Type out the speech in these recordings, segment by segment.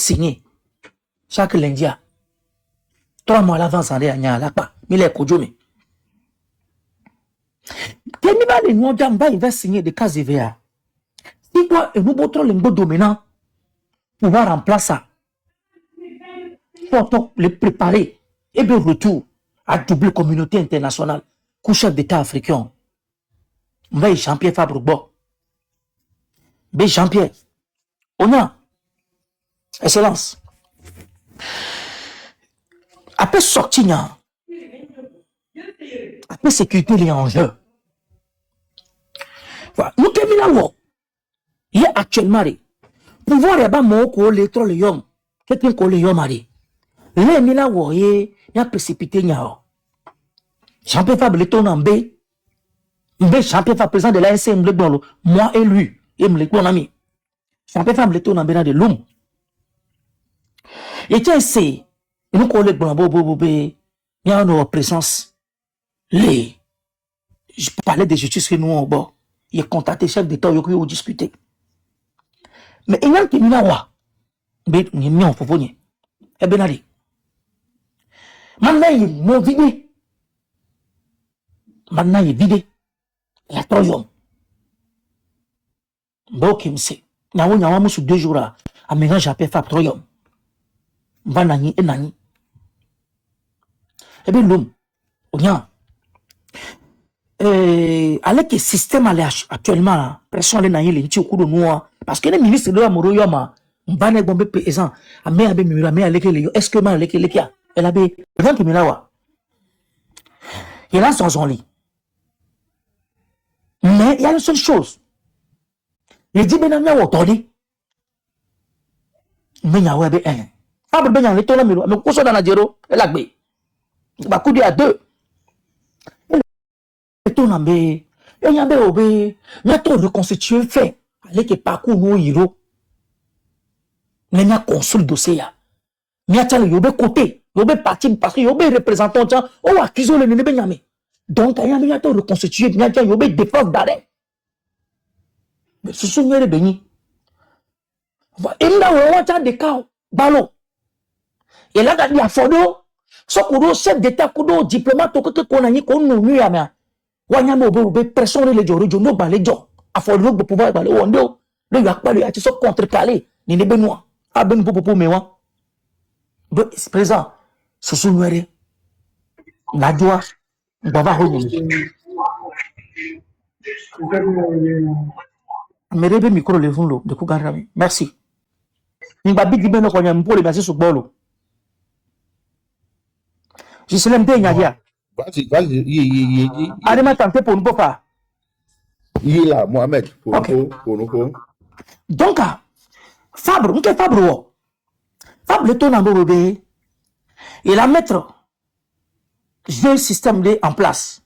signer chaque lundi. 3 mois à l'avance, on est à Nyalapa. Mais les Kodjome. Il va signer des cas EVA. Si toi, et nous votons le mot dominant, pouvoir remplacer ça. Faut les préparer. Et bien, retour à double communauté internationale. Chef d'État africain. On va y Jean-Pierre Fabre Bo. B. Jean-Pierre. On a. Excellence. Après sortir, après sécurité, les enjeux. Voilà. Nous terminons. Il y a actuellement, pouvoir y a mon collègue, le yom. Quelqu'un collègue yom, allez. Là, il y a précipité, Jean-Pierre Fabre, le ton en B. Jean-Pierre Fabre, président de l'ANC, moi et lui, et mon ami. Jean-Pierre Fabre, le ton en B de l'homme. Et tiens, c'est, nous collègues, il y a une présence. Je parlais de justice que nous avons bord. Il a contacté chef d'État, il a discuté. Mais il y a un qui m'a dit, il y a un qui eh bien, allez. Maintenant, il m'a vidé. Maintenant, il est vidé. Il y a 3 hommes. Bon, qui me sait. Il y a un sur 2 jours là. À mélange, j'appelle Fab 3 hommes. Banani et Nani. Eh bien, l'homme, rien. Avec le système actuellement, pression les Nani, les Tchoukou de Noir. Parce que les ministres de la Moroyama, on va bombe paysan. A me abe mura, me avec les est-ce que mal avec les kia. Elle avait, le vent qui me l'a wa. Il a son lit. Mais il y a une seule chose. Il dit, ben, il y a autorité. Mais il y a un. Fabre ben, il y a un étoile, mais qu'on soit dans la zéro, elle a bé. Il va couper à 2. Et tout n'a bé. Il y a bé obé. Il y a trop reconstitué fait. Avec le parcours nous héros. Mais il y a construit dossier. Il y a le yobé côté. Yobé parti parce que yobé représentant. Oh, accusé le nébé nyame. Donc, il y a tout reconstitué. Il y a yobé défense d'arrêt. Mais ce sont les bénis. Et là, on a des cas. Ballon. Et là, il y a Fodo. Ce qu'on chef d'État, qu'on diplomate, qu'on a mis, qu'on nous mis à main. Wanyama obe pression les gens, no ba les gens. A Fodo de pouvoir parler. On dit, le yak pas le yak, so contre-calé. Ni ne benoît. A ben popo mewa. Présent. Ce sont nous. La joie. Bava Houni. Merebe micro le vun lo de Kougarami. Merci. Nimba bigi beno kwa nyampo le basi sur bolo. Je sais l'aimer Nadia. Vas-y. Allez m'a tenté pour nous pas. Il est là, Mohamed. Pour nous. Donc, Fabre, nous qu'est Fabre? Fabre le ton en bobé. Et la mettre. J'ai un système en place.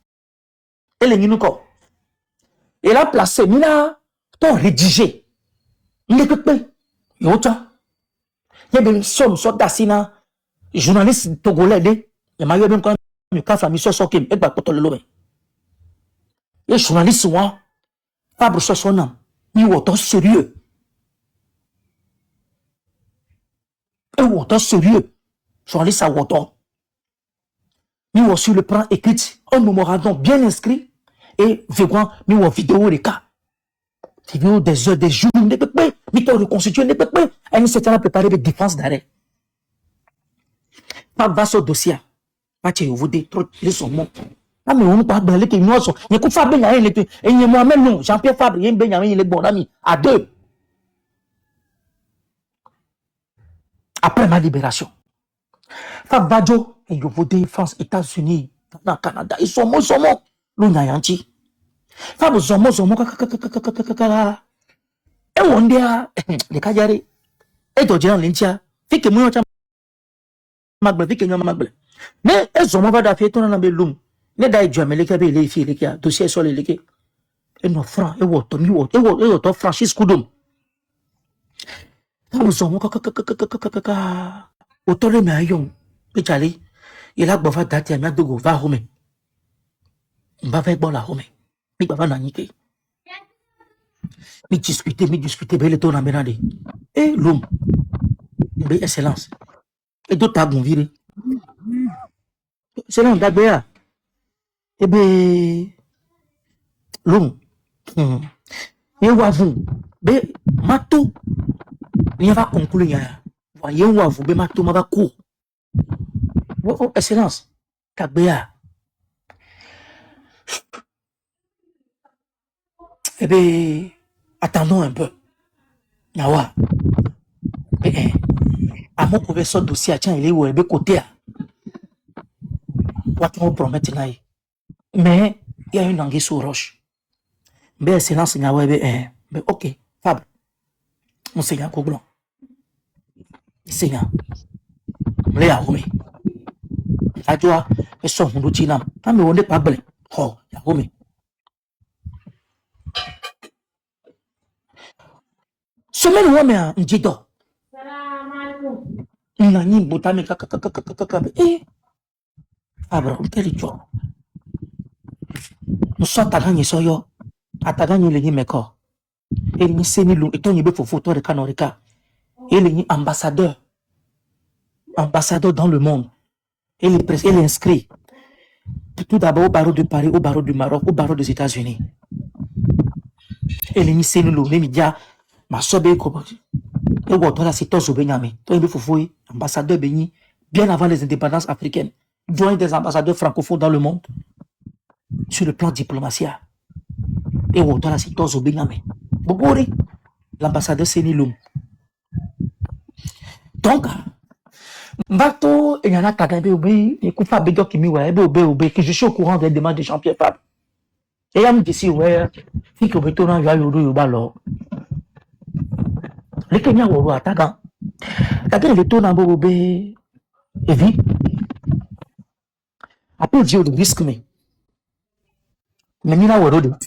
Et les minuko. Et la placé, mina, ton rédigé. Il est que Yota. Il y a une somme, soit d'assina, journaliste togolais, et ma yobin quand même, quand famille soit sokim, et pas pour le lobby. Et journaliste, moi, Fabre soit son nom, ni autant sérieux. Et autant sérieux. Journaliste à autant. Ni sur le plan écrit, un mémorandum bien inscrit, et vraiment, ni en vidéo les cas. Vidéo des heures, des jours, ne peut pas, mais ton reconstitué ne peut pas, elle ne s'est pas préparée de défense d'arrêt. Pas va sur dossier. Pas tu vous dites trop les sommes. Ah mais on parle de l'équipe noire. Il y a que Fabre il y a un et il y a moi-même non. Jean-Pierre Fabre il y a un Benjamin il est bon ami à 2. Après ma libération. Fabre Badjo et il faut défense États-Unis, dans Canada. Ils sont morts. Nous n'ayons Fabre zomo. Et on dit les Kajari. Et d'autres gens l'intia. Fait que moi Magble, fait que nous Magble. Mais elles ont va d'affaire ton en belum. Ne dai jamais les cabés les filles les dossier sur les légués. Et nos francs et what et Francis Koudom. Nous avons autant les meilleurs. Et Charlie, il a besoin d'attendre à de go va home. On va faire bon la home. Il va naniquer. Mais discuter, belle ton en benade. Et l'homme. excellence. Et d'autres t'as viré. Excellence, d'Agbéa. Eh bien, l'homme. Et vous, be mato, il va conclure. Voyez où vous, be mato, ma va court. Oh, excellence, Kagbea. Eh bien, attendons un peu. Nawa. À mon professeur dossier, tiens, il est où, il est côté. What on promet tonight. Mais, il y a une anguille sous roche. Mais excellence, Nawa, mais ok, Fabre. Mon seigneur Koglon. Seigneur. Mlea, oui. Adjoa, et son mon outil là. Ah, mais on n'est pas blé. Oh, ya, oui. Semaine où on est un jido. Nani butami kaka. Abra, quel job. Nous sommes à gagner soyo. À gagner les meko. Et ni seni lu. Et ton yebe pour photo de Kanorika. Et les ambassadeurs. Ambassadeurs dans le monde. Et les inscrits. Tout d'abord au barreau de Paris, au barreau du Maroc, au barreau des États-Unis. Et les seni lu. Les médias. Ma sobe ko. Et voilà, c'est toi Zobenyame. Toi yebe foufoui. Ambassadeur Béni. Bien avant les indépendances africaines. Doyen des ambassadeurs francophones dans le monde. Sur le plan diplomatique. Et voilà, c'est toi Zobenyame. Bobori. L'ambassadeur Séniloum. Donc, Mbato, il y en a qui ont obéi, et Koufa Bédo qui m'a obéi, que je suis au courant des demandes de Jean-Pierre Fabre. Et il y a un petit, ouais, qui ont été dans le Yoruba, alors. Les Kenyans ont été attaquants. Quand il est tourné en Bobé, et vit. Après, il dit, le risque, mais. Mais il y a un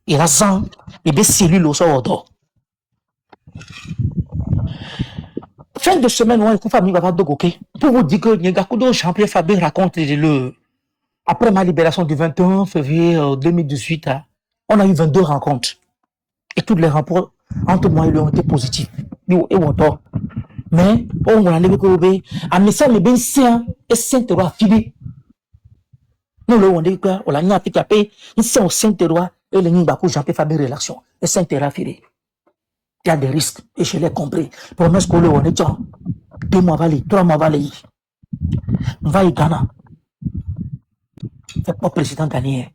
il a 100, et des cellules au sol. Fin de semaine, on est famille va dogoké. Pour vous dire que Nyegakudo Jean-Pierre Fabre raconte après ma libération du 21 février 2018, on a eu 22 rencontres. Et toutes les rapports entre moi et lui ont été positifs. Mais, on a levé que à message, les bien saint et saint-roi filé. Nous, on dit que, on a mis à piquer, ils sont au saint-roi et les Nyegakudo Jean-Pierre Fabre relation. Et saint-roi filé. Il y a des risques, et je l'ai compris. Promesse qu'on on est déjà 2 mois valés, 3 mois valés. On va y Ghana. C'est pas président ghanéen.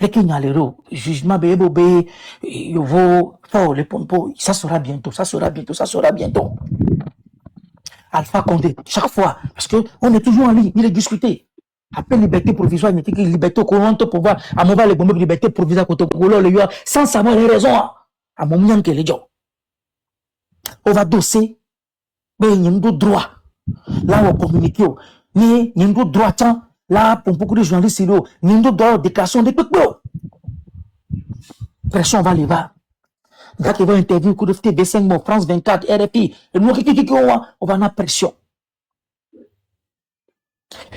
Les Kenyans, les roues, jugement, bébé, yovo, les pompos, ça sera bientôt, ça sera bientôt, ça sera bientôt. Alpha Condé, chaque fois, parce qu'on est toujours en ligne, il est discuté. Après liberté provisoire, il y a liberté au courant pour pouvoir, à mon les bombes, liberté provisoire, sans savoir les raisons, à mon mien que les gens. On va dosser, mais il y a un droit. Là, on communique, il y a un droit, là, pour beaucoup de journalistes, il y a un droit de déclaration de peuple. Pression va lever. Quand il va interviewer, coup de TV5, France 24, RFI, on va avoir pression.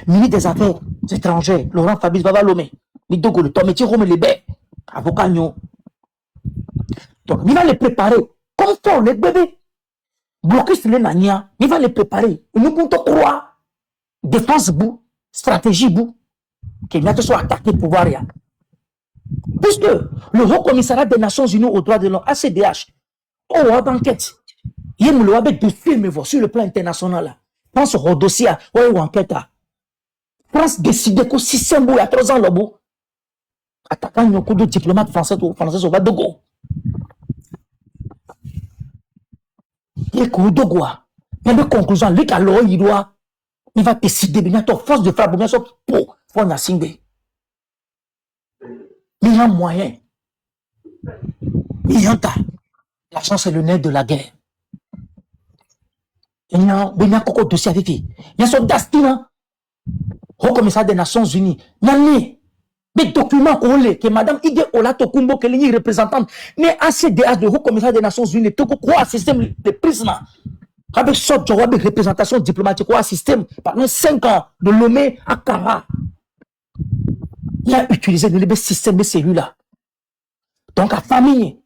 Ministre des Affaires étrangères, Laurent Fabius Babalomé, Midogo, le Tométi Rome Libé, avocat Nyon. Donc, il va les préparer. Comme ça, les bébés. Bloquer sur les nania, il va les préparer. Nous pouvons croire. Défense bout, stratégie bout, qu'il y a soit attaqué pour pouvoir rien. Puisque le Haut Commissariat des Nations Unies aux droits de l'homme, ACDH, enquête, il y a un film sur le plan international. Pense au dossier, ou enquête. France décide que si c'est il y a 3 ans, le bout, attaquant un coup de diplomate français au Vadogo. Il y a un Dogo. Mais la conclusion, lui, il va décider, bientôt, force de frappe, bien sûr, pour faire signer. Mais il y a un moyen. Il y a un tas. L'argent, c'est le nerf de la guerre. Il y a un dossier avec lui. Il y a son destin. Au commissariat des Nations Unies. Il y a des documents que Madame Ide Olato Kumbo, qui est représentante, mais ACDH, le Haut Commissariat des Nations Unies, tout quoi, système de prisonniers. Avec sorte de représentation diplomatique, un système pendant 5 ans de Lomé à Kara. Il a utilisé le système de celui-là. Donc, la famille,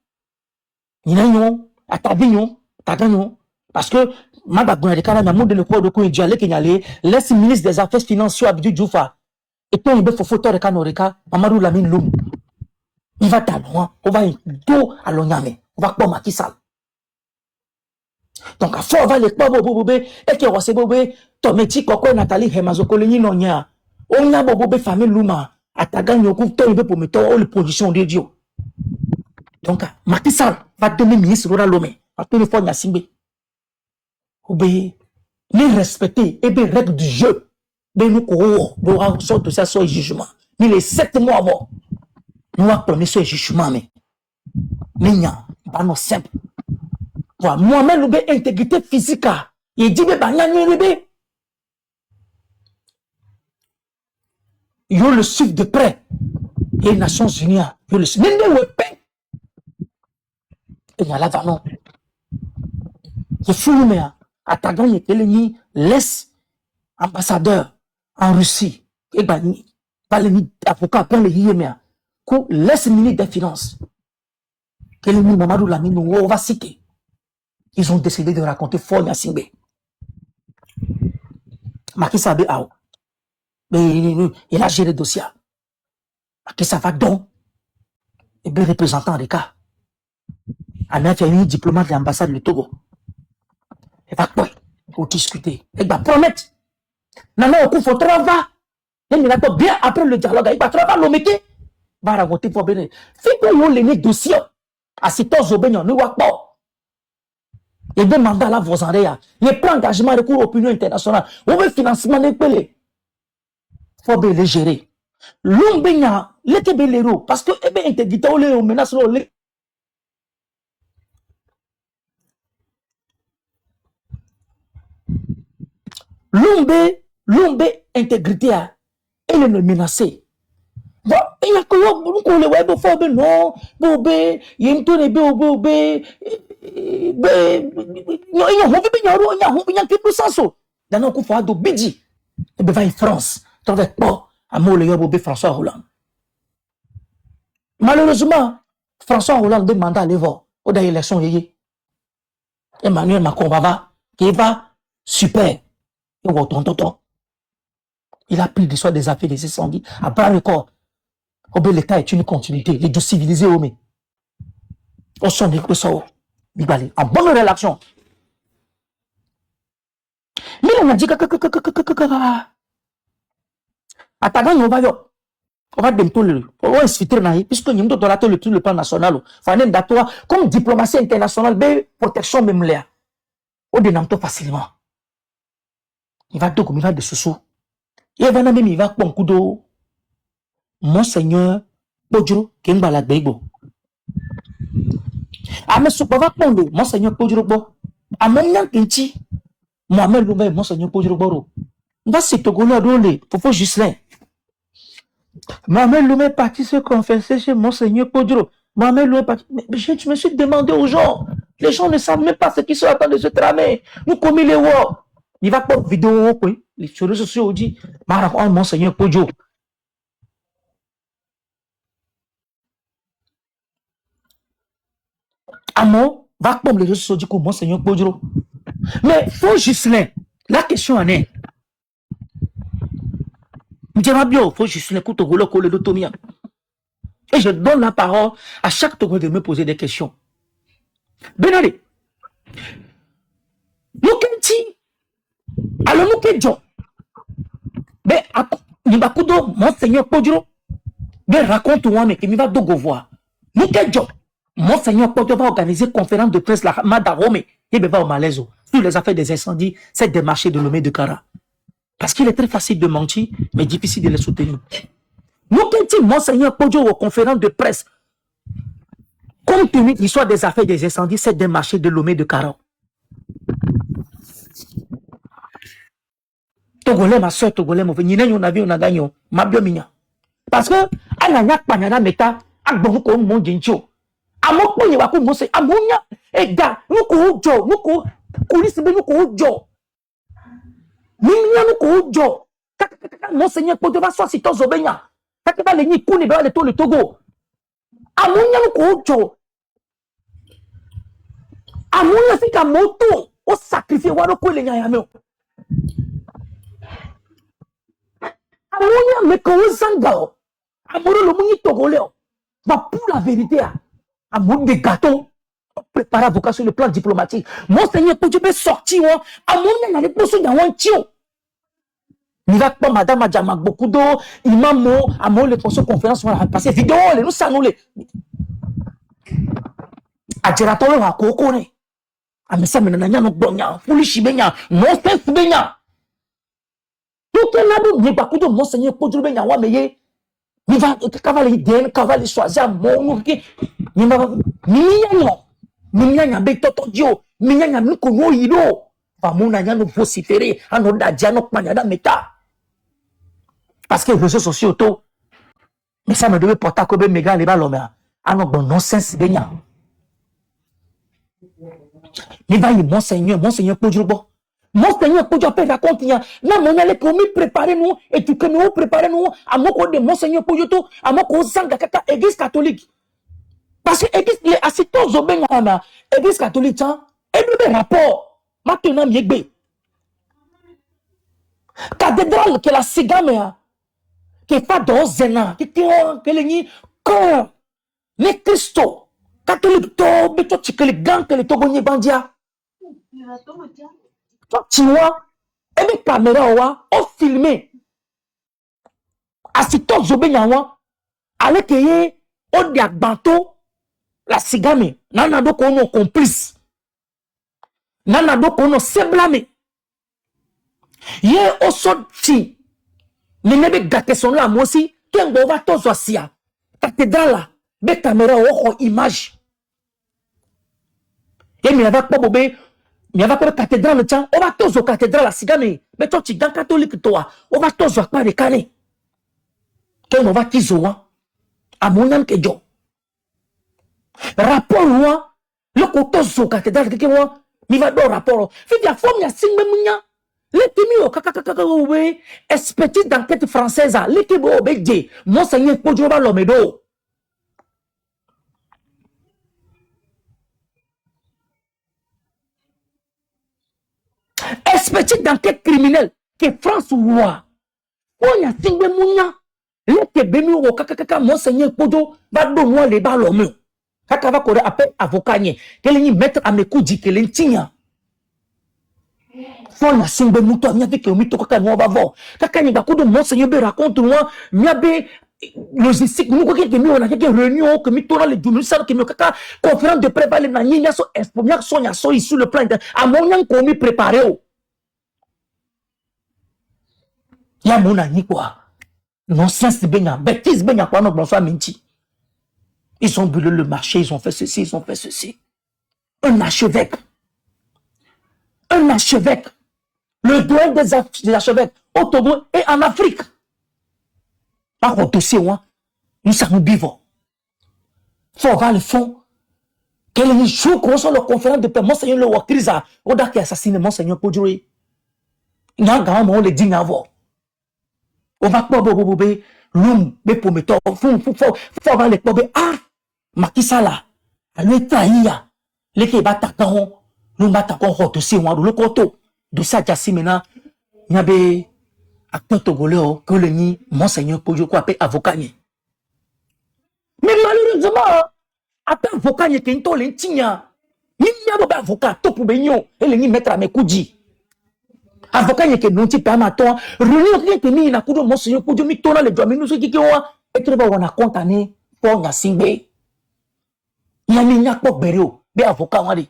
Ninayon, Atadinyon, Taganyon. Parce que, Magagouna de Kana, Namou de le corps de Kouy Dialé Kenyale, laisse ministre des Affaires financières Abdou Djoufa. Et puis, il faut photo de Kanoreka, Mamadou Lamine Loum. Il va talon, on va do à l'onyame, on va pas Macky Sall. Donc, à fort, on va les pas bobé, et qui va se bobé, Tometi, Koko, Nathalie, Hemazoko, Nonya, on a bobé, famille Louma, à Taganyon, pour mettre les positions de Dieu. Donc, Macky Sall va donner ministre Rora Lomé, va donner fois Nassimbe. Obéir, les respecter, et bien, règles du jeu. Mais nous, on sort de ça sur le jugement. Mais les 7 mois avant, nous apprenons ce jugement, mais il y a pas non simple. Voilà, moi-même, l'obé intégrité physique, il dit, mais il le suivre de près. Et les Nations Unies, il le suivre. Et il y a la vanon. Il faut mais à Tagan, il laisse ambassadeur en Russie. Et pas les avocats, pas les Yéméens. Laisse ministre des Finances. Que les Mamadou Lamine, on va citer. Ils ont décidé de raconter fort Nassimbe. Macky Sall a mais il a géré le dossier. Macky Sall va donc. Et bien représentant des cas. Amien fait un diplomate de l'ambassade du Togo. Il va quoi? Pour discuter. Il va promettre. Non, il faut travailler. Il va bien après le dialogue. Il va travailler le métier. Il va raconter pour bien. Fait que vous les dossiers. À cet os au Bénin, nous va pas. Il demande à la voix en réa. Il prend engagement de cours opinion internationale. On veut financement des pays. Il faut bien les gérer. L'Umbénia, les Kébéléraux, parce que, eh bien, intégrité, on menace le. L'Umbe, intégrité, elle est menacée. Bon, il y a que le web, il faut non, bobé, il y a une tonne de bobé, il y a quelque chose. Dans nos coups, il faut de bidji. Et bien, va en France, tu vas pas, à moi, le bobé François Hollande. Malheureusement, François Hollande demande à aller voir, au dernier élection, Emmanuel Macron va, qui va, super. Il a pris des soins des affaires des incendies à bas le corps. L'État est une continuité. Les deux civilisés, on s'en est que ça. En bonne relation. Mais on a dit que. Attends, on va bientôt on va exfiltrer, puisque nous avons le plan national. Comme diplomatie internationale, protection même là. On dénomme facilement. Il va de sous. Il va même, il va pour un coup d'eau. Monseigneur Podjuro, Kembala Bego. Ah, mais ce qu'on va prendre, Monseigneur Podjuro, à mon nom, Kinti, Mohamed Loubet, Monseigneur Podjuro, on va se togoler à rouler, pour Gislain. Mohamed Loubet parti se confesser chez Monseigneur Podjuro. Mohamed Loubet parti. Mais je me suis demandé aux gens, les gens ne savent même pas ce qui sont en train de se tramer. Nous commis les woks. Il va pas vidéo, les réseaux sociaux dit, Monseigneur Podjuro. Amo va comme les réseaux sociaux du coup, Monseigneur Podjuro. Mais faut Gislain, la question en est. Faut Gislain, et je donne la parole à chaque Togo de me poser des questions. Benale, nous kenti, alors nous kenti, mais nous va kudo Monseigneur Podjuro, mais raconte-moi mais qui me va dogo voir. Nous kenti. Monseigneur Podjuro va organiser une conférence de presse la Madarome, il va au Malaise sur les affaires des incendies, c'est des marchés de Lomé de Kara. Parce qu'il est très facile de mentir, mais difficile de les soutenir. Nous, quand Monseigneur Podjuro aux conférences de presse, compte tenu de l'histoire des affaires des incendies, c'est des marchés de Lomé de Kara. Togolais, ma soeur, Togolais, mon frère, on a vu, on a gagné, ma biomina. Parce que, Ananak Panada Meta, Akboko, mon Gencho. Amoko ni wako mose amonya ega nuko jo nuko kulisi be nuko jo nimnya nuko jo Monseigneur Podjuro va soit sito zobenya takeba le ni kuni ba le Togo amonya nuko jo Amouna fika moto o sacrifier waro ko le nya me. Amouna me ko zanga. Amouro le muni togolais. Va pour la vérité amour des gâteaux. Préparer avocat sur le plan diplomatique. Monseigneur, quand tu peux sortir, amour n'a les poissons dans un tio. Il va pas madame Adjama beaucoup d'eau, imam mo, amour les poissons conférence on va passer vidéo les nous ça nous les. Adjerato le wa koko ne. Amesa menana nya no gbonya, foolish benya, nonsense benya. Tout est là ni beaucoup de monseigneur ko djuru benya wa meye. Ni va cavalier den, cavalier choisir mon ki. Ni ma ni nya Minya betoto dio, minya miko no hiro. Va mona nya no vociférer, ano da diano kpanya da meta. Parce que les réseaux sociaux to, mais ça me devait porter comme méga les balomea. Ano bon nonsense benya. Ni va y monseigneur Podjobo. Monseigneur Podjobo peut raconter, na mon allait comme préparer nous et tu que nous préparer nous à mon de monseigneur Podjobo, à mon zanga kaka église catholique. Parce que les assistants au Benama, l'église catholique, et le rapport, maintenant, miegbe. Cathédrale, que la cigame, qui fait dans Zena, qui est quand les Christo, catholique, to, les gants, que les Togonier Bandia. Tu vois, et les caméras, ont filmé. Assistants au Benama, avec qu'il on dit à bateau. La cigame, nana do kono complice. Nana do kono seblame. Ye oso ti. Nebe gate son la moi aussi. Kengo va tozo sia. Cathédrale, be caméra o image. Et mi ava pas bobé. Mi ava pas cathédrale tiens. On va tozo cathédrale la cigame. Mais toi tu gan catholique toi. On va tozo pas de cané. Kengo va tizo wa. A mon âme que jo. Rapport moi le côté zo cathédrale que moi mi va do rapport fait la forme ya singbe munya le temi o kaka we expertise d'enquête française le ke bo beje monseigneur Podjoba Lomedo expertise d'enquête criminelle que France roi on ya singbe munya le ke bemi o kaka monseigneur Podjo va do moi le ba Lomedo kaka va kore appel avocat nye kele ni mettre à mes coups dit que l'entinya faut la singbe muto mi avec mi to kaka no ba vo kaka ni ba ko do monseigneur be raconte moi mi abe logistique nous ko ke mi on a que réunion que mi to na le dunu ça que mi kaka conférence de préparer na nya so expo nya so ici le plan à mon nya ko mi préparer o ya mon ani quoi nonsense benya bêtise benya quoi no bonsoir minti. Ils ont brûlé le marché, ils ont fait ceci, ils ont fait ceci. Un archevêque. Un archevêque. Le doyen des archevêques au Togo et en Afrique. Par un dossier, nous sommes vivants. Il faut avoir le fond. Quel est le jour qu'on soit le conférence de paix, Monseigneur le Wakrisa, on a qui assassiné Monseigneur Podjoé. Il y a un grand moment, on le dit avant. On va pas bobobé, l'homme, mais pour mettre, faut avoir les pobés. Ah! Makisala, le taïa, les qui battent nous battons de ces mois, le coteau, de ça, Jassimena, il y avait acteur togolais, que le ni, Monseigneur Podjo, quoi, avocat. Mais malheureusement, après avocat, il y a un tol, il y a un avocat, tout pour baignon, et le ni mettre à mes coups. Avocat, il y a un petit peu à ma tour, réunion qui est mis, il a coup de Monseigneur Podjo, mi tourne les doigts, mais nous, ce qui est, et tu vas avoir condamné pour la singbe. Il y a un peu de be avocat wadi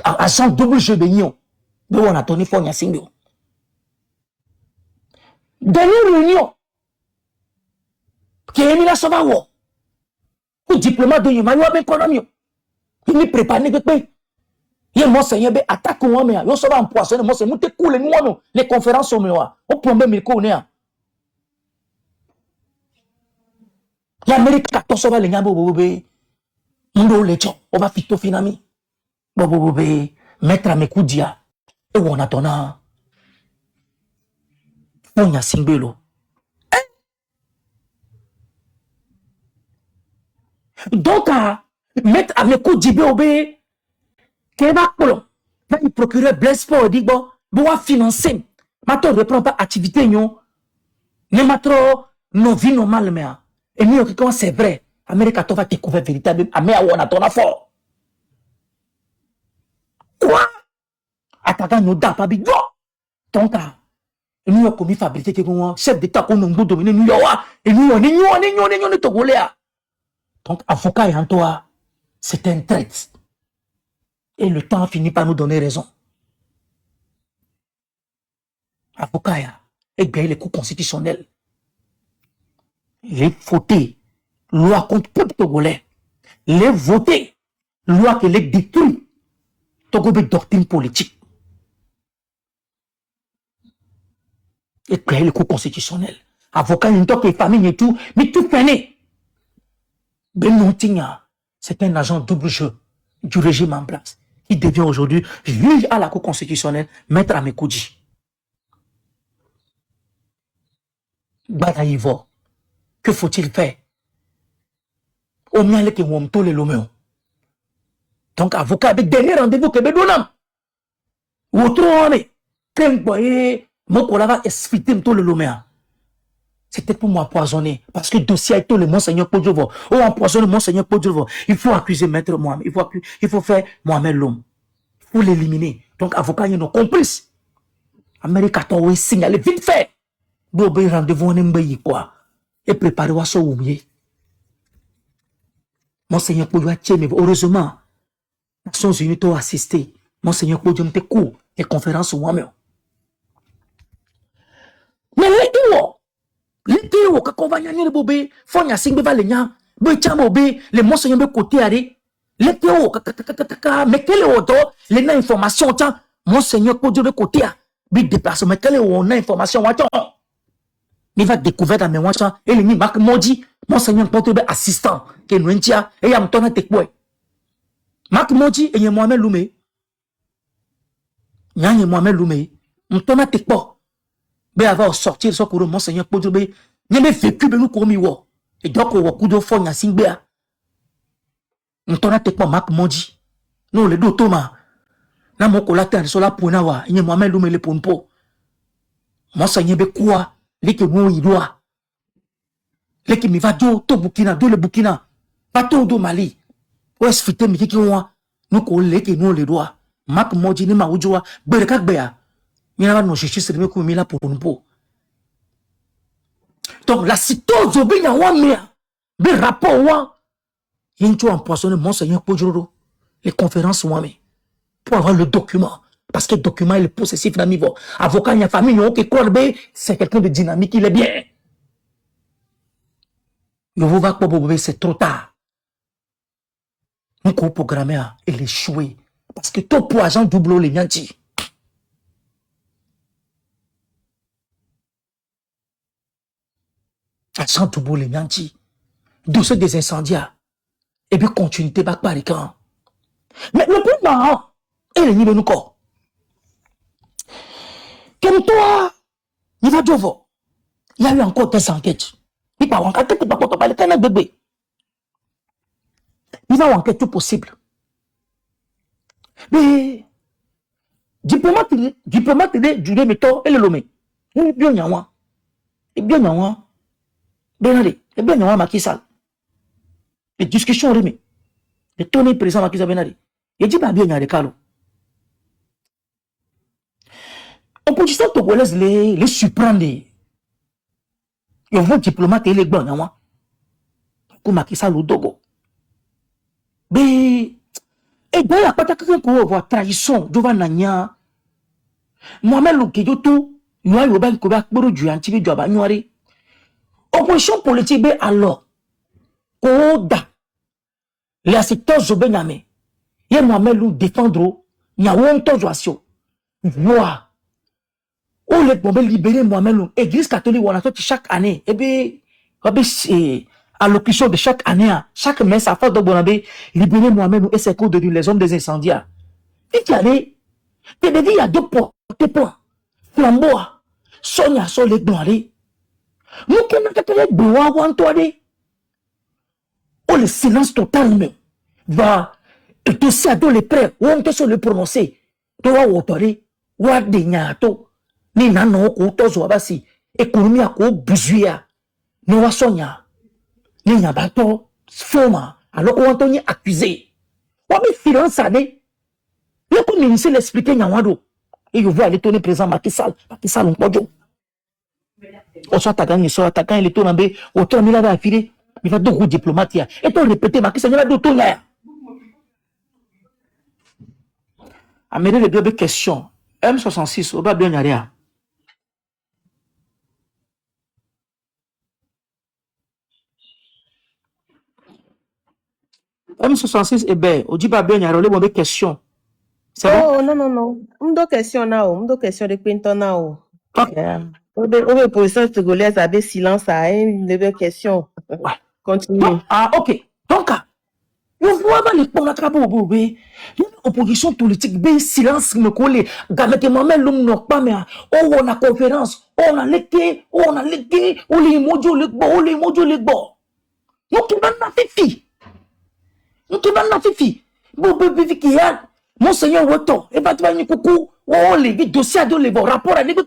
agent double jeu de nion be on a toni fo nya singio dernière réunion qui est mis la soma wo pour diplomate de yima yo be économie il me prépare ne pe il monseigneur be attaque moi mais yo so ba poisson monseigneur te coule nous no les conférences au mewa on plombe mi ko ne a l'Amérique 14 va le ngabo bobe Ndo lecho, on va fito finami. Bobo mettre à mes coups dia. Et on a tona. On y a singbelo. Donc, à mettre à mes coups d'ibé, va colon. Là, il procureur Blaise Paul dit bon, va financer. Maintenant, reprend pas activité, non. Ne ma trop, non, vie normale, mais. Et nous, quand c'est vrai, Amérique a va découvrir véritable, Amérique a ton affaire. Quoi? Attaquant, nous, d'apa, big, non. Donc, nous, comme il fabriqué, chef d'État, qu'on nous domine, nous, et nous, on est togolais. Donc, avocat et en toi, c'est un traite. Et le temps finit par nous donner raison. Avocat, et bien, les coups constitutionnels. Les votés, loi contre le peuple togolais. Les votés, loi qui les détruit. Togo be doctrine politique. Et bien, les coups constitutionnels. Avocat, il y a une famille et tout, mais tout fini. Benontigna, c'est un agent double jeu du régime en place. Qui devient aujourd'hui juge à la Cour constitutionnelle, maître Amekoudji. Badaïvo, que faut-il faire? Au moins, les qui vont me le loméo. Donc, avocat, avec dernier rendez-vous que Bedonam. Ou autre, on est. Quand vous voyez, mon collègue expliqué le loméo. C'était pour m'empoisonner. Parce que le dossier a été le Monseigneur Podjovo. Ou empoisonner le Monseigneur Podjovo. Il faut accuser Maître Mohamed. Il faut faire Mohamed l'homme. Il faut l'éliminer. Donc, avocat, il y a nos complices. Amérique a tout signalé vite fait. Vous avez rendez-vous en Mbaye quoi. Et préparez-vous à oublier. Monseigneur Podjovo a tiens, mais heureusement, Nations Unies ont assisté. Monseigneur Podjovo a cours et conférences moi-même. Mais les quand on va y aller, bobé, faut y aller, va les nya, bobé, les monseigneurs de côté, allez, les théo, mais quelle est autre, les informations, tiens, monseigneur Podjovo de côté, big déplacement, mais quelle est information, il va découvrir dans mes watchants, et les Marc Modi, monseigneur Podjovo assistant, qui est Nouentia, et il y a un ton à tekwe. Marc Modi, et il y a Mohamed Loumé, il y a Mohamed Loumé, un ton à tekwe. Mais avant de sortir, ce que le Monseigneur Podjovo, il y a vécu de nous comme il y et donc, on va coup de fond, il y a Singbea. On t'en a pas Marc Modi. Non, les deux Thomas. Là, mon collatéral, sur la Pounawa, il y a moi-même l'homme et le Ponpo. Monseigneur Bekwa, les qui nous y doit. Les qui me va do, to Burkina, do le Burkina. Pas tout do Mali. Où est-ce que tu qui moi? Nous, les qui nous les doigts. Marc Modi, ni Maoujoua, Berekakbea. Il y a nos justice de pour nous pour. Donc la citose au bien des rapports il y a un empoisonné Monseigneur Podjovo les conférences pour avoir le document parce que le document il est possessif dans niveau avocat il y a famille qui corbe c'est quelqu'un de dynamique il est bien il va pas c'est trop tard nous qu'on programmer il échoué parce que tout pour agent double les nyanti. Agent double les nyanti. Dossier des incendiaires. Et puis continuité bac par les camps. Mais le plus marrant, et le niveau nous corps. Comme toi, il va dire, il y a eu encore des enquêtes. Il va enquêter, il va pas parler d'un bébé. Il va enquêter tout possible. Mais, diplomate, du méthode, et le lomé. Il est bien yawa. Il est bien yawa. Benade, il est bien yawa Macky Sall. Les discussions remis. Le tourné président Macky Sall Benade. Il dit pas bien yawa de Kalo. Opposition togolaise les surprendre. Ils vont diplomate et les blancs yawa. Pour Macky Sall au Dogo. Mais, et d'ailleurs, pas quelqu'un pour avoir trahison devant Nanya. Moi-même, le Kédoto, nous avons eu un combat pour du anti job à Noiré. Opposition politique, alors, Koda, les secteurs Zobename, et moi-même, nous défendre, il y a un temps de voir. Où les bombes libérés, moi-même, l'église catholique, on a sorti chaque année, et bien, allocution de chaque année, chaque messe à force de Bonabé, libérer moi-même et ses cours de les hommes des incendiaires. Et tu allais, tu dit, il y a deux points, flambeau, Sonia, sur les blancs, nous qui n'avons pas de bois ou en toi, oh, le silence total, même, va, Et tout ça, dans les prêts, où on te se le prononcer. Toi, autoré, ou à des nyato, ni nano, ou tozo abasi, économie à quoi buzuya, no wa sonya, ni nyabato, foma, alors on t'y accusé. Ou à mes finances années, le communiste l'expliquer nyawado. Et je vois aller tourner présent Macky Sall, on peut dire. On soit attaquant, il est tourné, autant il a affilé, il va deux diplomates, et toi répéter Macky Sall, il va deux tourner. Amener les deux questions. M66, au bas bien rien. M66, eh bien, au dit pas bien rien, les questions. C'est bon? Oh, non. M'do question de Quinton now. Au position togolaise avec silence à une question. Continue. Ah, ok. Donc, vous voyez les pour la crabo, opposition politique, ben silence me coller. Gamete maman l'homme non pas mais on a conférence, on a l'été, on les mojo le bo. Nous qui van na fifi. Bon bébé qui a Monseigneur Woto, et pas tu coucou, oh les dossiers de l'évo, rapport à l'évo,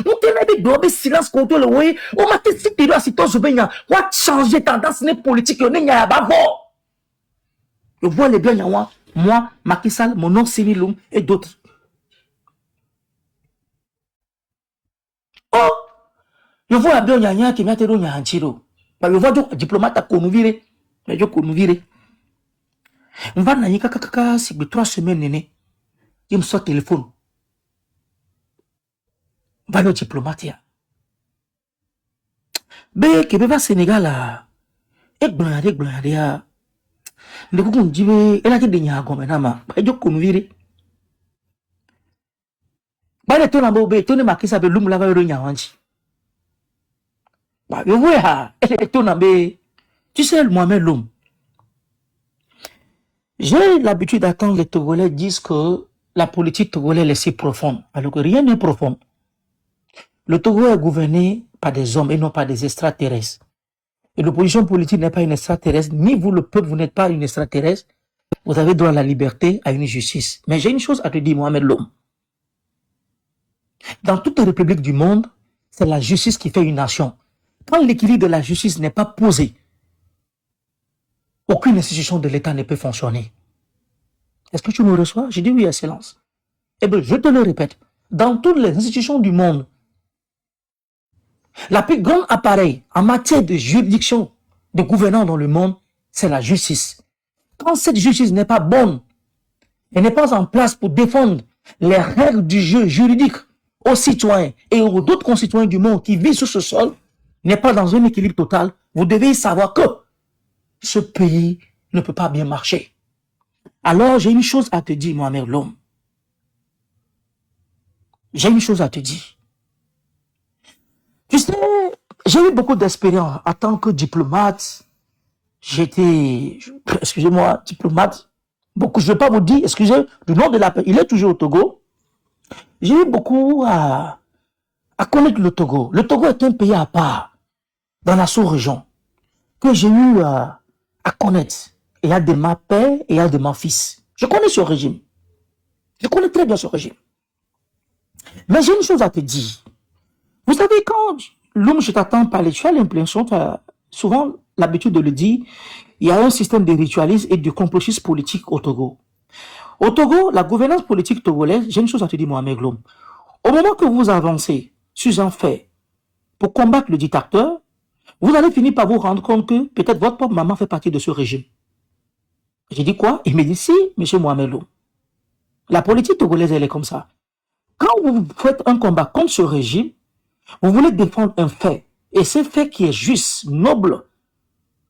nous tenons des silence contre le way, on m'a dit si tu dois si toi je viens, on va changer tendance politique, on est à bavo. Je vois les biens, moi, Macky Sall, mon nom Siniloum et d'autres. Oh, je vois bien Yanya qui m'a été donné un tiro. Je vois un diplomate à Konouvire, mais je Konouvire. On va n'a kaka si 3 semaines néné. Il me sort téléphone. Va le diplomate ya. Be kebe Sénégal là. Et gloriade ya. Le coup on dit elle a dit nya gomena ma. Ba jo Konouvire. Ba le tona bobe tona Macky Sall be lum la va ro nya wanji. Ba yo ha, elle tona be. Tu sais moi-même l'homme. J'ai l'habitude d'attendre les Togolais disent que la politique togolaise est si profonde, alors que rien n'est profond. Le Togo est gouverné par des hommes et non par des extraterrestres. Et l'opposition politique n'est pas une extraterrestre, ni vous le peuple, vous n'êtes pas une extraterrestre. Vous avez droit à la liberté, à une justice. Mais j'ai une chose à te dire, Mohamed Lom. Dans toutes les républiques du monde, c'est la justice qui fait une nation. Quand l'équilibre de la justice n'est pas posé, aucune institution de l'État ne peut fonctionner. Est-ce que tu me reçois? J'ai dit oui, Excellence. Eh bien, je te le répète. Dans toutes les institutions du monde, la plus grande appareil en matière de juridiction, de gouvernance dans le monde, c'est la justice. Quand cette justice n'est pas bonne, elle n'est pas en place pour défendre les règles du jeu juridique aux citoyens et aux autres concitoyens du monde qui vivent sur ce sol, n'est pas dans un équilibre total, vous devez savoir que ce pays ne peut pas bien marcher. Alors, j'ai une chose à te dire, Mohamed Lom. J'ai une chose à te dire. Tu sais, j'ai eu beaucoup d'expérience en tant que diplomate. J'étais, excusez-moi, diplomate. Beaucoup, je ne vais pas vous dire, excusez, du nom de la paix. Il est toujours au Togo. J'ai eu beaucoup à connaître le Togo. Le Togo est un pays à part, dans la sous-région, que j'ai eu à connaître. Il y a de ma père et il y a de mon fils. Je connais ce régime. Je connais très bien ce régime. Mais j'ai une chose à te dire. Vous savez, quand l'homme, je t'attends parler, tu as l'impression, tu as souvent l'habitude de le dire, il y a un système de ritualisme et de complotisme politique au Togo. Au Togo, la gouvernance politique togolaise, j'ai une chose à te dire, Mohamed Lom. Au moment que vous avancez sur un fait pour combattre le dictateur, vous allez finir par vous rendre compte que peut-être votre propre maman fait partie de ce régime. J'ai dit quoi? Il me dit si, monsieur Mohamed Lom. La politique togolaise, elle est comme ça. Quand vous faites un combat contre ce régime, vous voulez défendre un fait. Et ce fait qui est juste, noble,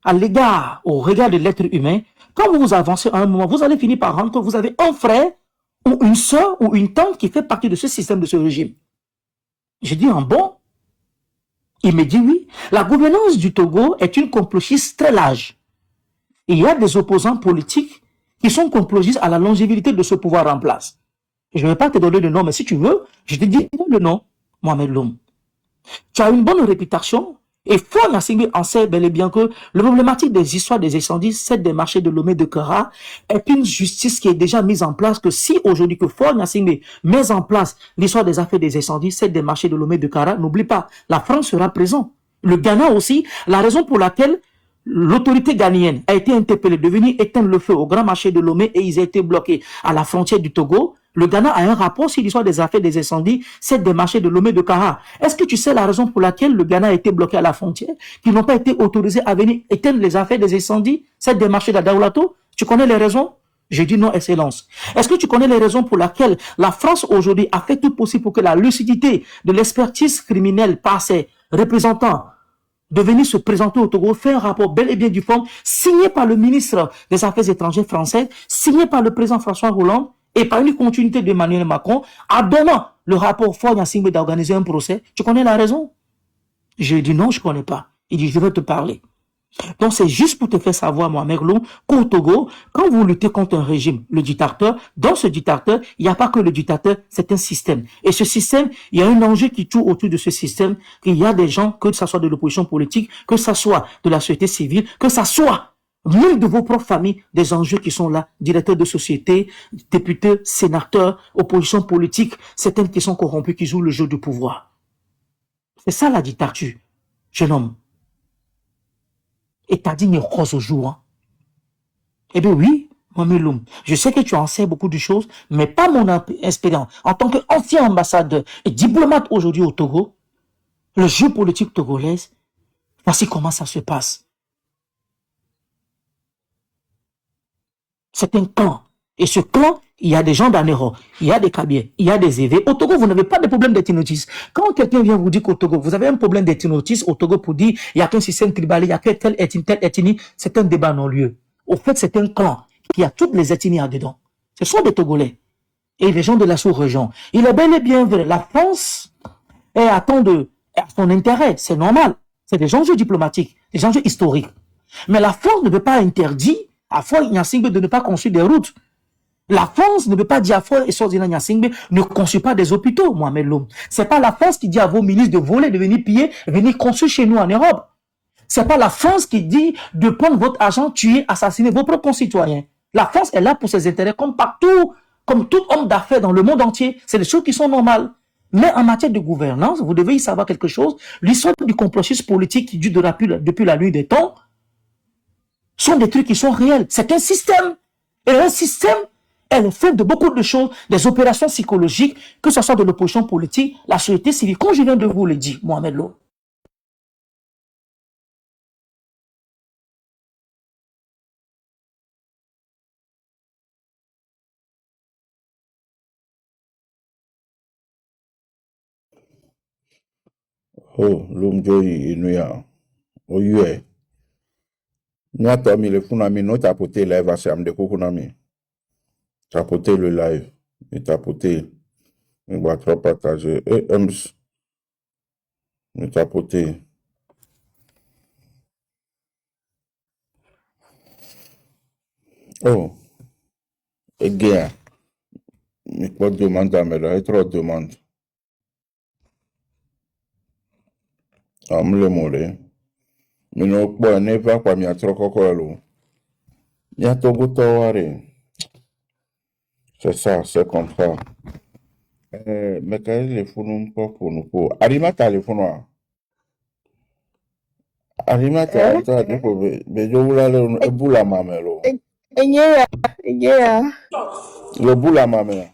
à l'égard, au regard de l'être humain, quand vous avancez à un moment, vous allez finir par rendre compte que vous avez un frère ou une soeur ou une tante qui fait partie de ce système, de ce régime. J'ai dit en bon. Il me dit oui. La gouvernance du Togo est une complotisme très large. Il y a des opposants politiques qui sont complotistes à la longévité de ce pouvoir en place. Je ne vais pas te donner le nom, mais si tu veux, je te dis le nom, Mohamed Lom. Tu as une bonne réputation Et Faure Gnassingbé en sait bel et bien que le problématique des histoires des incendies, celle des marchés de Lomé de Kara, est une justice qui est déjà mise en place, que si aujourd'hui que Faure Gnassingbé met en place l'histoire des affaires des incendies, celle des marchés de Lomé de Kara, n'oublie pas, la France sera présente. Le Ghana aussi, la raison pour laquelle l'autorité ghanéenne a été interpellée de venir éteindre le feu au grand marché de Lomé et ils ont été bloqués à la frontière du Togo. Le Ghana a un rapport sur l'histoire des affaires des incendies, c'est des marchés de Lomé de Kara. Est-ce que tu sais la raison pour laquelle le Ghana a été bloqué à la frontière, qu'ils n'ont pas été autorisés à venir éteindre les affaires des incendies, c'est des marchés d'Adaoulato? Tu connais les raisons? J'ai dit non, Excellence. Est-ce que tu connais les raisons pour lesquelles la France aujourd'hui a fait tout possible pour que la lucidité de l'expertise criminelle par ses représentants de venir se présenter au Togo, faire un rapport bel et bien du fond, signé par le ministre des Affaires étrangères français, signé par le président François Hollande et par une continuité d'Emmanuel Macron, en donnant le rapport Faure Gnassingbé d'organiser un procès? Tu connais la raison? J'ai dit non, je ne connais pas. Il dit, je vais te parler. Donc c'est juste pour te faire savoir, Mohamed Loum, qu'au Togo, quand vous luttez contre un régime, le dictateur, dans ce dictateur, il n'y a pas que le dictateur, c'est un système. Et ce système, il y a un enjeu qui tourne autour de ce système, qu'il y a des gens, que ce soit de l'opposition politique, que ce soit de la société civile, que ce soit même de vos propres familles, des enjeux qui sont là, directeurs de société, députés, sénateurs, opposition politique, certaines qui sont corrompues, qui jouent le jeu du pouvoir. C'est ça la dictature, jeune homme. Et t'as dit, mais rose au jour, hein. Eh bien oui, Mohamed Loum, je sais que tu en sais beaucoup de choses, mais pas mon expérience. En tant qu'ancien ambassadeur et diplomate aujourd'hui au Togo, le jeu politique togolais, voici comment ça se passe. C'est un clan. Et ce clan, il y a des gens d'Anero, il y a des Kabiers, il y a des Évé. Au Togo, vous n'avez pas de problème d'ethnotisme. Quand quelqu'un vient vous dire qu'au Togo, vous avez un problème d'ethnotisme, au Togo, pour dire il n'y a qu'un système tribal, il n'y a que telle ethnie, c'est un débat non-lieu. Au fait, c'est un clan qui a toutes les ethnies là-dedans. Ce sont des Togolais. Et les gens de la sous-région. Il est bel et bien vrai. La France est à son intérêt. C'est normal. C'est des enjeux diplomatiques, des enjeux historiques. Mais la France ne veut pas interdire à Faure Gnassingbé de ne pas construire des routes. La France ne peut pas dire à Faure et Sordina Gnassingbé ne construit pas des hôpitaux, Mohamed Loum. C'est pas la France qui dit à vos ministres de voler, de venir piller, venir construire chez nous en Europe. C'est pas la France qui dit de prendre votre argent, tuer, assassiner vos propres concitoyens. La France est là pour ses intérêts comme partout, comme tout homme d'affaires dans le monde entier. C'est des choses qui sont normales. Mais en matière de gouvernance, vous devez y savoir quelque chose. L'histoire du complotisme politique qui dure depuis la nuit des temps sont des trucs qui sont réels. C'est un système. Et un système, elle est faite de beaucoup de choses, des opérations psychologiques, que ce soit de l'opposition politique, la société civile. Comme je viens de vous le dire, Mohamed Loum. Oh, Lumjoyi, Inuya, Oyue. Nyata mi le funami, no tapoter live à Sam de Kokunami. Tapoter le live. Et tapoter. On va trop partager. Et Ems. Mais tapoter. Oh, et gars. Mais quoi demande à me là? Et trop demande. Am le more. Mais non, pas, ne va pas, mi a trop cocoelo. Nyata gotaware. C'est ça, c'est comme ça. Mais quand les fonds pas pour nous pour. Arimata les fonds. Arimata, ça dit pour. Mais je voulais le boula mamelo. Yeah. Le boula mamela.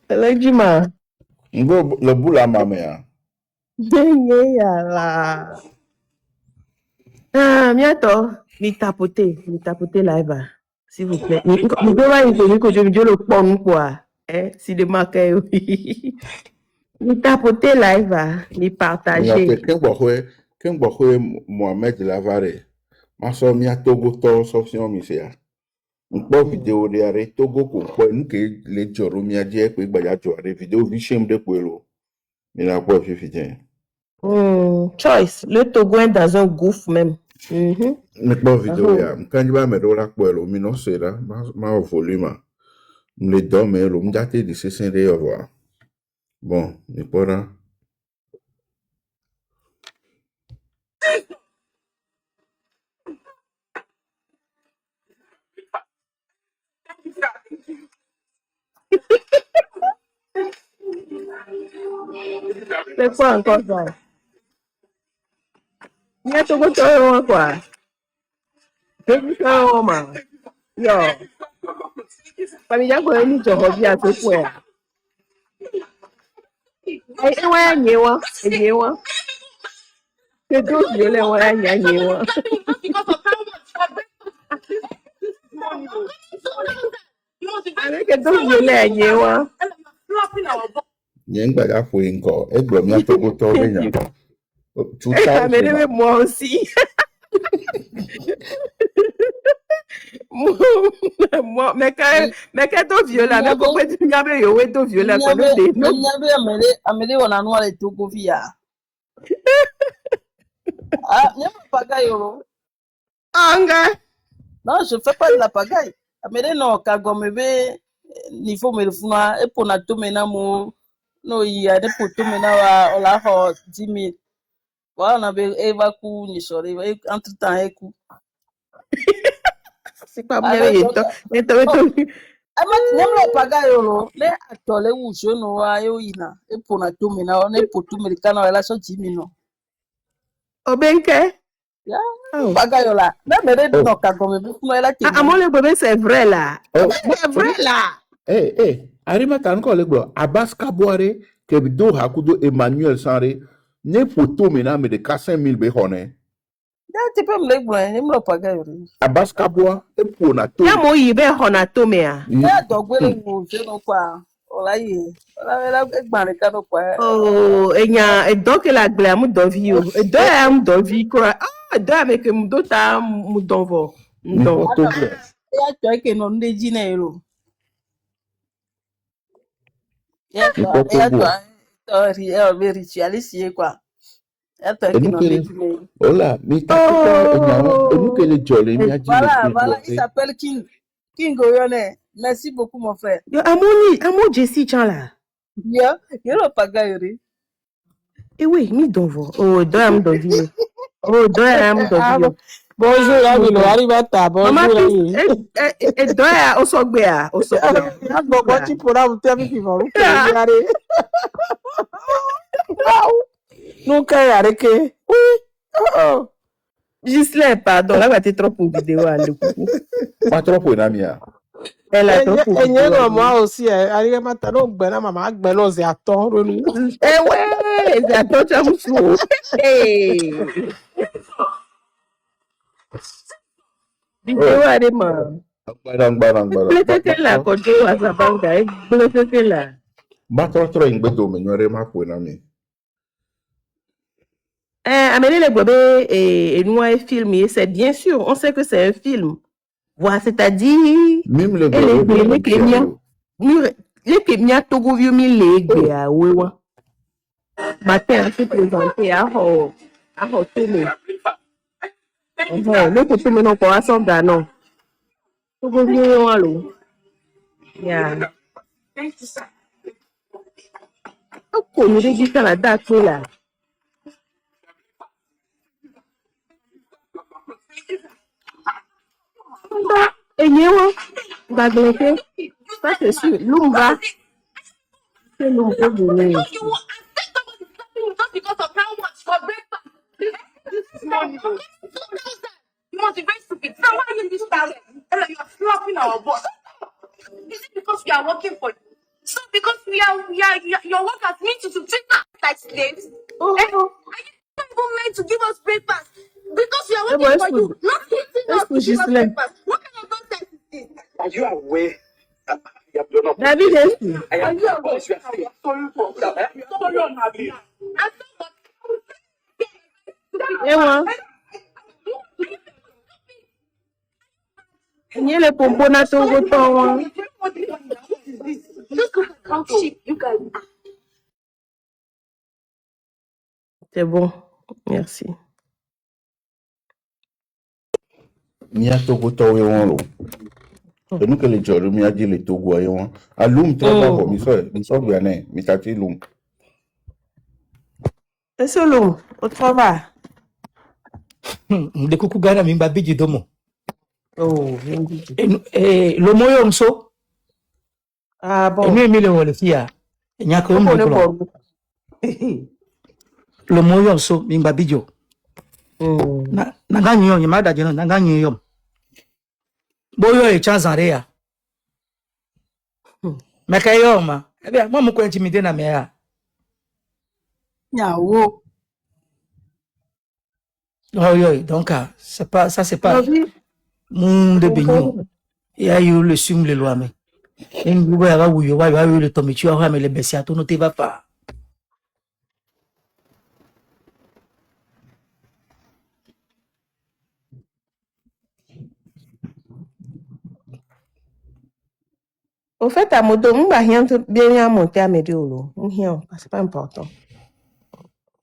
Lejima. Le boula mamela. Yeah là. Ah, miato. Mi tapoter live. S'il vous plaît. Mi doit y tenir que je me dis le pont quoi. Si de marquer oui. Mi tapoter live, mi partager. Quem bohou Mohamed Lavare. Ma so mi a Togo to sopsion mi se ya. Nkpo video de are Togo ko po nke le joro mi a die pe gbaja jo are video vi shem de pelo. Mi la po fi fitien. Choice. Le Togo est dans un gouffre même. Nkpo video ya. Quand je va me do la pelo mi no se la ma volume. Me le do me lo mi date di se sen de voir. Bon, mi pora. C'est quoi encore ça? Il y a tout le temps, quoi. C'est du temps, man. Yo. Famille, quoi, ni tu reviens à ce point. Et ouais, nyewa. Et nyewa. C'est tout violet, ouais, nyewa. Avec tout violet, nyewa. Yen baga fo encore. Et bon, mia to go to benya. Mais moi aussi. Moi, mais quand tu violet, mais pourquoi tu m'as vu, yo, tu violet, quoi, nous, Amede wana noa le toko via. Ah, n'y a pas pagaille, oh. Anga. Non, je fais pas de la pagaille. Amede no kagomebe niveau me funa e pona to mena mo no ya de poto mena wa ola ho 10 000. Voilà, on avait évacué ni sori entre temps écou. C'est pas bien, mais Ama nyamle pagaille, oh. Le atole wu jono wa yo ina e pona to mena on e poto americano la so 10 000 no. Obenke. Ya, pagaille là. Même les no kagomebe funa la ki. Ah, mon le bébé, c'est vrai, là. C'est vrai, là. Arima tan ko le gbo Abaska boare ke do hakudo Emmanuel Sanre ne poto mena me de 5,000 be hone. Ya, tu peux me le gbo, ni me le pagaille. Abaska boa e pona to. Ya mo yibe honatomea. Ya dogwele wu jono kwa. Ola yi. Ola egbare ka no kwa. Oh, enya donc la gla mu dovi o. Do ya mu dovi kura. Ah, do ya make mu do ta mu donvo. Don. Ya to ke no nde jinero. Ya to ritualiste quoi. Ya to ke no nde jinero. Hola, mi ta ko le jolé mi aji. Voilà, il s'appelle King. King Oyone. Merci beaucoup mon frère. Yo amo Jessie chan là. Yo le pagaille. Eh oui, mi donvo. Oh, do ya mu dovi o. Oh, do ya mu dovi o. Bonjour, Amino, arrive à ta bonjour. Et do ya osogbe a, osogbe. Agbo ti pora mu te mi fi mo ru ke yare. Nunca yare ke. Oh. Gisèle, pardon, là, tu es trop pour vidéo à le coucou. Pas trop pour Namia. Elle a trop pour vidéo. Et moi aussi, arrive à ta no gbena mama gbelo ze aton renu. Eh ouais, ze aton tu am fou. Eh. Vidéo à des mains. Barang. Blessé là, quand tu as sa banque, blessé là. Ba trop ingbedo me nyore ma pour Nami. Amener les bébés et nous un film, c'est bien sûr, on sait que c'est un film. Voilà, c'est-à-dire Même le les Kenya Togo vieux mi legbe a wewa. Matin se présenter à télé. Le côté maintenant pour assemblée non. Togo vieux wa lo. Yeah. Ko ni dit ça la date là. Et nyewa bagleke. Ça c'est sûr, Lumba. C'est Lumba bonnet. Just because of how much for breakfast. This morning. You must be very stupid. So why are you this talent? And you are flopping our boss. Is it because we are working for you? So because your work has meant you to treat us like slaves? Oh. Are you not even meant to give us breakfast? Because we are working for you, not hitting us to give us breakfast. What kind of nonsense is this? Are you aware? David Esty. I am sorry for that. Sorry on my behalf. Ewa. Nye le pompo na Togo ton. Just look at how cheap you guys are. C'est bon. Merci. Mia Togo to we won lo. Enu ke le joro mi aji le Togo aye won. Alum travail for mi so gbe na mi ta ti lum. Et solo, au travail. De kuku gara mi babiji domo. Oh, Lo moyo mso. ah bon. Enu mi le wole fia. Nya ko On mo est ko. bon. Le moyen so mimba bidio. Na ganyo yimada jeno na ganyo yom. Boyo e chanzare ya. Mekayo ma. Ebe mo mo ko intimidé na me ya. Nyawo. Oh yo, donc c'est pas ça c'est pas monde bignon. Il y a eu le sum le loi mais. En groupe ya wuyo wa yo le tomichu wa mais le besia to no te va pas. Au fait, à moto, on va rien bien monter à Mediolo. C'est pas important.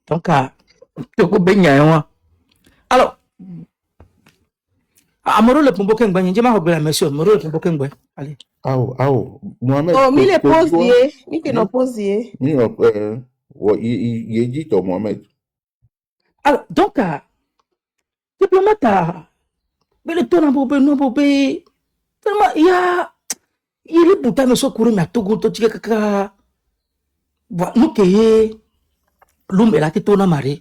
Donc to ko benya yo. Alors Amoro le pombo kengbe njema ho bela monsieur Amoro le pombo kengbe. Allez. Awo. Mohamed. Oh, mi le posier. Mi que no posier. Mi il dit toi Mohamed. Alors donc diplomate mais le ton no bobé tellement il est pourtant me secourir mais Togo to tika kaka bon nous que l'homme est là qui tourne maré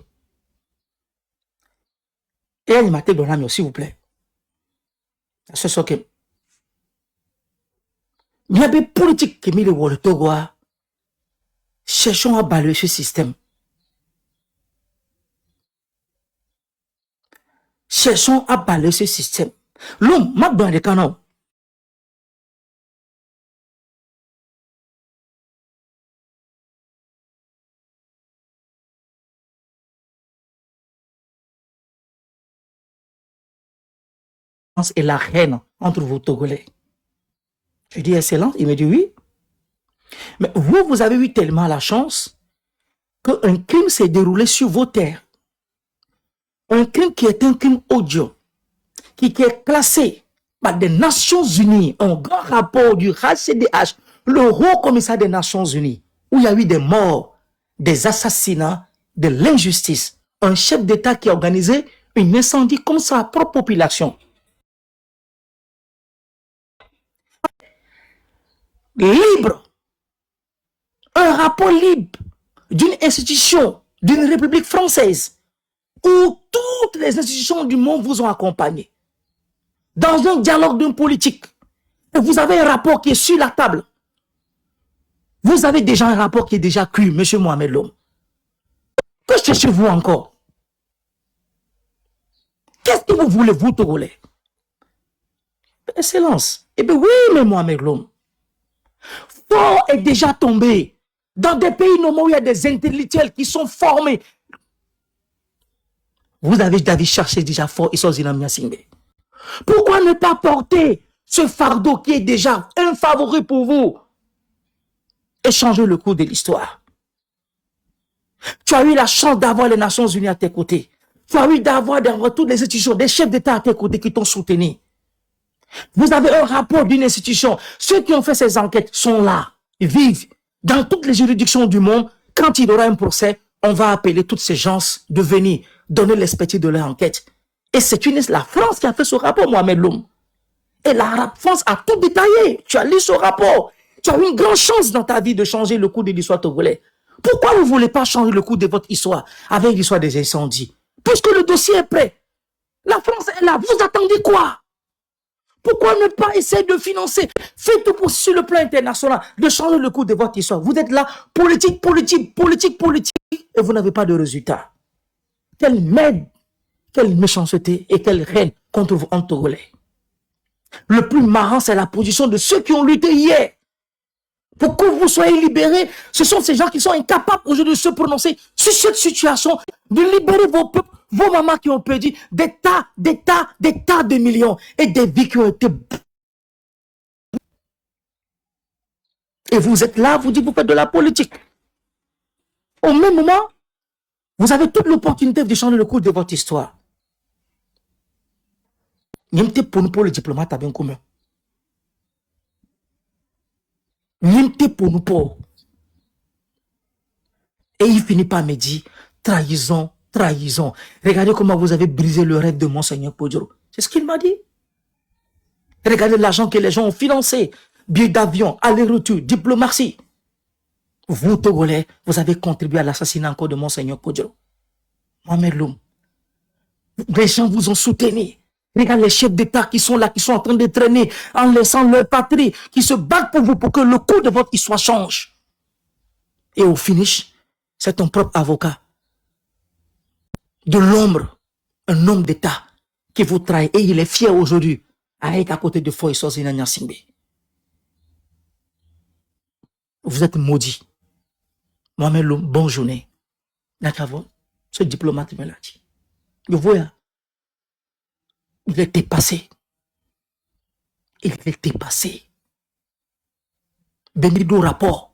et il m'a donné un s'il vous plaît c'est ce que il y a des politiques qui mis le wall Togo cherchons à balayer ce système. Cherchons à balayer ce système. L'homme m'a donné des canons. Et la haine entre vous Togolais. Je dis excellent, il me dit oui. Mais vous avez eu tellement la chance qu'un crime s'est déroulé sur vos terres. Un crime qui est un crime odieux, qui est classé par des Nations Unies, un grand rapport du HCDH, le Haut Commissariat des Nations Unies, où il y a eu des morts, des assassinats, de l'injustice. Un chef d'État qui a organisé un incendie comme sa propre population. Libre, un rapport libre d'une institution, d'une république française, où toutes les institutions du monde vous ont accompagné, dans un dialogue d'une politique, et vous avez un rapport qui est sur la table. Vous avez déjà un rapport qui est déjà cru, M. Mohamed Lom. Que cherchez-vous encore? Qu'est-ce que vous voulez, vous, Togolais? Excellence. Eh bien oui, mais Mohamed Lom. Fort est déjà tombé dans des pays normaux où il y a des intellectuels qui sont formés. Vous avez cherché déjà fort, ils sont Zinamiasingbe. Pourquoi ne pas porter ce fardeau qui est déjà un favori pour vous et changer le cours de l'histoire? Tu as eu la chance d'avoir les Nations Unies à tes côtés. Tu as eu d'avoir toutes les institutions, des chefs d'État à tes côtés qui t'ont soutenu. Vous avez un rapport d'une institution. Ceux qui ont fait ces enquêtes sont là. Ils vivent dans toutes les juridictions du monde. Quand il y aura un procès, on va appeler toutes ces gens de venir donner l'expertise de leur enquête. Et c'est la France qui a fait ce rapport, Mohamed Loum. Et la France a tout détaillé. Tu as lu ce rapport. Tu as eu une grande chance dans ta vie de changer le cours de l'histoire togolais. Pourquoi vous ne voulez pas changer le cours de votre histoire avec l'histoire des incendies? Puisque le dossier est prêt. La France est là. Vous attendez quoi? Pourquoi ne pas essayer de financer? Faites tout pour, sur le plan international, de changer le cours de votre histoire. Vous êtes là, politique, et vous n'avez pas de résultat. Quelle merde, quelle méchanceté et quelle haine contre vous en Togolais. Le plus marrant, c'est la position de ceux qui ont lutté hier. Pour que vous soyez libérés, ce sont ces gens qui sont incapables aujourd'hui de se prononcer sur cette situation, de libérer vos peuples, vos mamans qui ont perdu des tas de millions et des vies qui ont été... Et vous êtes là, vous dites vous faites de la politique. Au même moment, vous avez toute l'opportunité de changer le cours de votre histoire. N'importe pour les diplomates à bien commun. N'importe pour nous pour. Et il finit par me dire, trahison. Regardez comment vous avez brisé le rêve de Monseigneur Podjoro. C'est ce qu'il m'a dit. Regardez l'argent que les gens ont financé. Billets d'avion, aller-retour, diplomatie. Vous, Togolais, vous avez contribué à l'assassinat encore de Monseigneur Podjo. Mohamed Loum. Les gens vous ont soutenu. Regarde les chefs d'État qui sont là, qui sont en train de traîner en laissant leur patrie, qui se battent pour vous, pour que le cours de votre histoire change. Et au finish, c'est ton propre avocat de l'ombre, un homme d'État qui vous trahit. Et il est fier aujourd'hui à être à côté de Foy Sozina Nyasimbe. Vous êtes maudit. Mohamed Loum, bonne journée. Nakavo, ce diplomate me l'a dit. Je vois, il est dépassé. Il est dépassé. Benido rapport.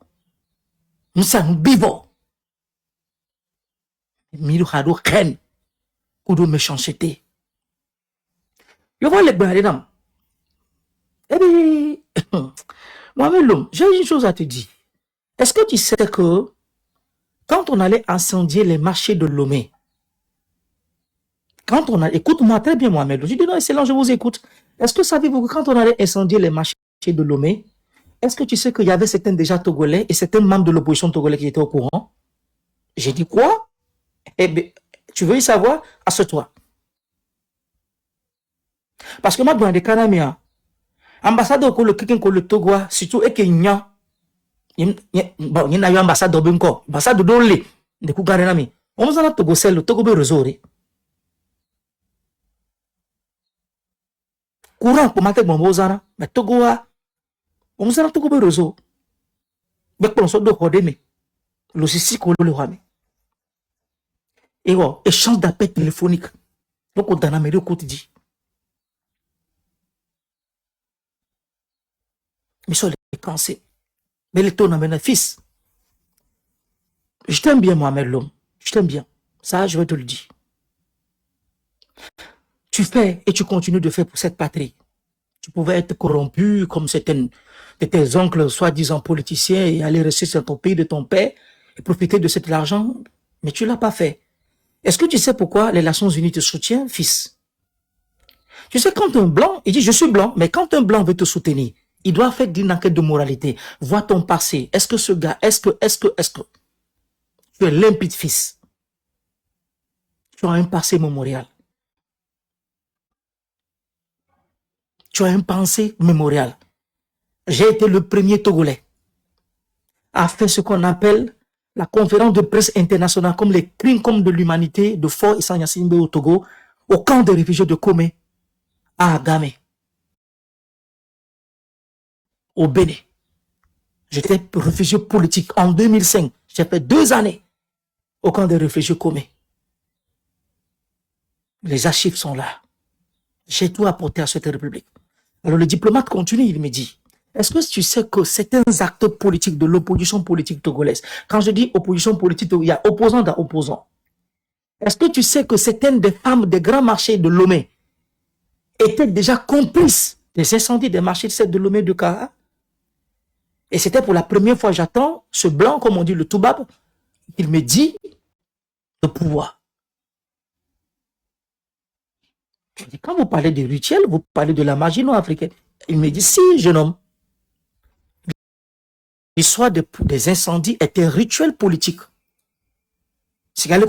Nous sommes vivants. Miru hado ken. Kudo méchanceté. Je vois les bananes. Eh bien, Mohamed Loum, j'ai une chose à te dire. Est-ce que tu sais que quand on allait incendier les marchés de Lomé, quand on a, écoute-moi très bien, Mohamed Loum, je dis non, excellent, je vous écoute. Est-ce que savez-vous que quand on allait incendier les marchés de Lomé, est-ce que tu sais qu'il y avait certains déjà Togolais et certains membres de l'opposition togolais qui étaient au courant? J'ai dit quoi? Eh bien, tu veux y savoir? Assieds-toi. Parce que moi, dans les Kanamia, ambassadeur le Togo, surtout, et qu'il y a bon, il y a eu ambassadeur Benko, ambassadeur d'Olé, de Kougarenami. On nous a Togo, c'est le Togo be resori. Courant pour mater bon bozana, mais Togo a, on nous a Togo be resori. Mais pour nous de Rodeme, le sissi qu'on le rame. Et bon, échange d'appels téléphoniques. Donc, on donne au quotidien. Mais sur les pensées. Mais les taux n'amènent fils. Je t'aime bien, Mohamed Loum. Je t'aime bien. Ça, je vais te le dire. Tu fais et tu continues de faire pour cette patrie. Tu pouvais être corrompu comme certains de tes oncles, soi-disant politiciens, et aller rester sur ton pays de ton père et profiter de cet argent, mais tu ne l'as pas fait. Est-ce que tu sais pourquoi les Nations Unies te soutiennent, fils? Tu sais, quand un blanc, il dit je suis blanc, mais quand un blanc veut te soutenir, il doit faire une enquête de moralité. Vois ton passé. Est-ce que ce gars, est-ce que tu es limpide, fils? Tu as un passé mémorial. Tu as un passé mémorial. J'ai été le premier Togolais à faire ce qu'on appelle la conférence de presse internationale comme les crimes comme de l'humanité de Faure Issa Gnassingbé au Togo, au camp de réfugiés de Kome, à Agame, au Bénin. J'étais réfugié politique en 2005. J'ai fait 2 années au camp de réfugiés Kome. Les archives sont là. J'ai tout apporté à cette république. Alors le diplomate continue, il me dit, est-ce que tu sais que certains acteurs politiques de l'opposition politique togolaise, quand je dis opposition politique, il y a opposant dans opposant. Est-ce que tu sais que certaines des femmes des grands marchés de Lomé étaient déjà complices des incendies des marchés de Lomé de Kara? Et c'était pour la première fois, j'attends ce blanc, comme on dit, le Toubab, il me dit le pouvoir. Je dis, quand vous parlez de rituel, vous parlez de la magie non-africaine. Il me dit, si, jeune homme, l'histoire des incendies est un rituel politique. C'est un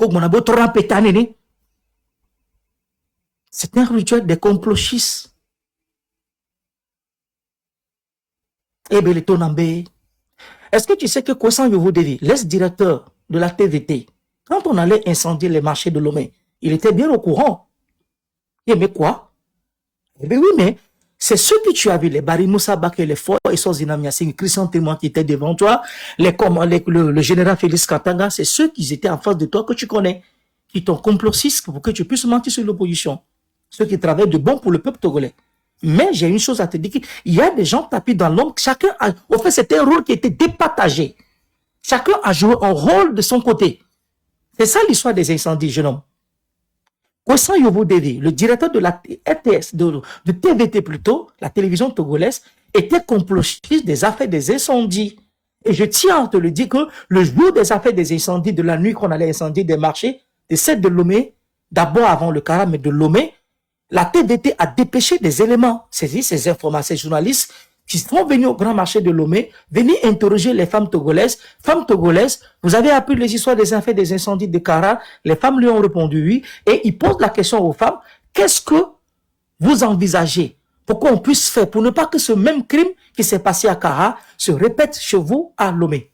rituel des complotistes. Eh bien, est-ce que tu sais que Kwessan Yovodevi, l'ex-directeur de la TVT, quand on allait incendier les marchés de Lomé, il était bien au courant. Eh bien, quoi? Eh bien, oui, mais c'est ceux que tu as vu, les Barry Moussa Baké, les Faure et Sozina Nyasingbé, Christian Témoin qui étaient devant toi, le général Félix Katanga, c'est ceux qui étaient en face de toi que tu connais, qui t'ont complotistes pour que tu puisses mentir sur l'opposition. Ceux qui travaillent de bon pour le peuple togolais. Mais j'ai une chose à te dire, il y a des gens tapis dans l'ombre, chacun a, au fait, c'était un rôle qui était départagé. Chacun a joué un rôle de son côté. C'est ça l'histoire des incendies, jeune homme. Kwessan Yovodevi, le directeur de la RTS, de TVT plutôt, la télévision togolaise, était complotiste des affaires des incendies. Et je tiens à te le dire que le jour des affaires des incendies, de la nuit qu'on allait incendier des marchés, des 7 de Lomé, d'abord avant le Kara, mais de Lomé, la TVT a dépêché des éléments, c'est-à-dire ces informations, ces journalistes qui sont venus au grand marché de Lomé, venir interroger les femmes togolaises. Femmes togolaises, vous avez appris les histoires des faits des incendies de Kara. Les femmes lui ont répondu oui. Et ils posent la question aux femmes, qu'est-ce que vous envisagez pour qu'on puisse faire, pour ne pas que ce même crime qui s'est passé à Kara se répète chez vous à Lomé?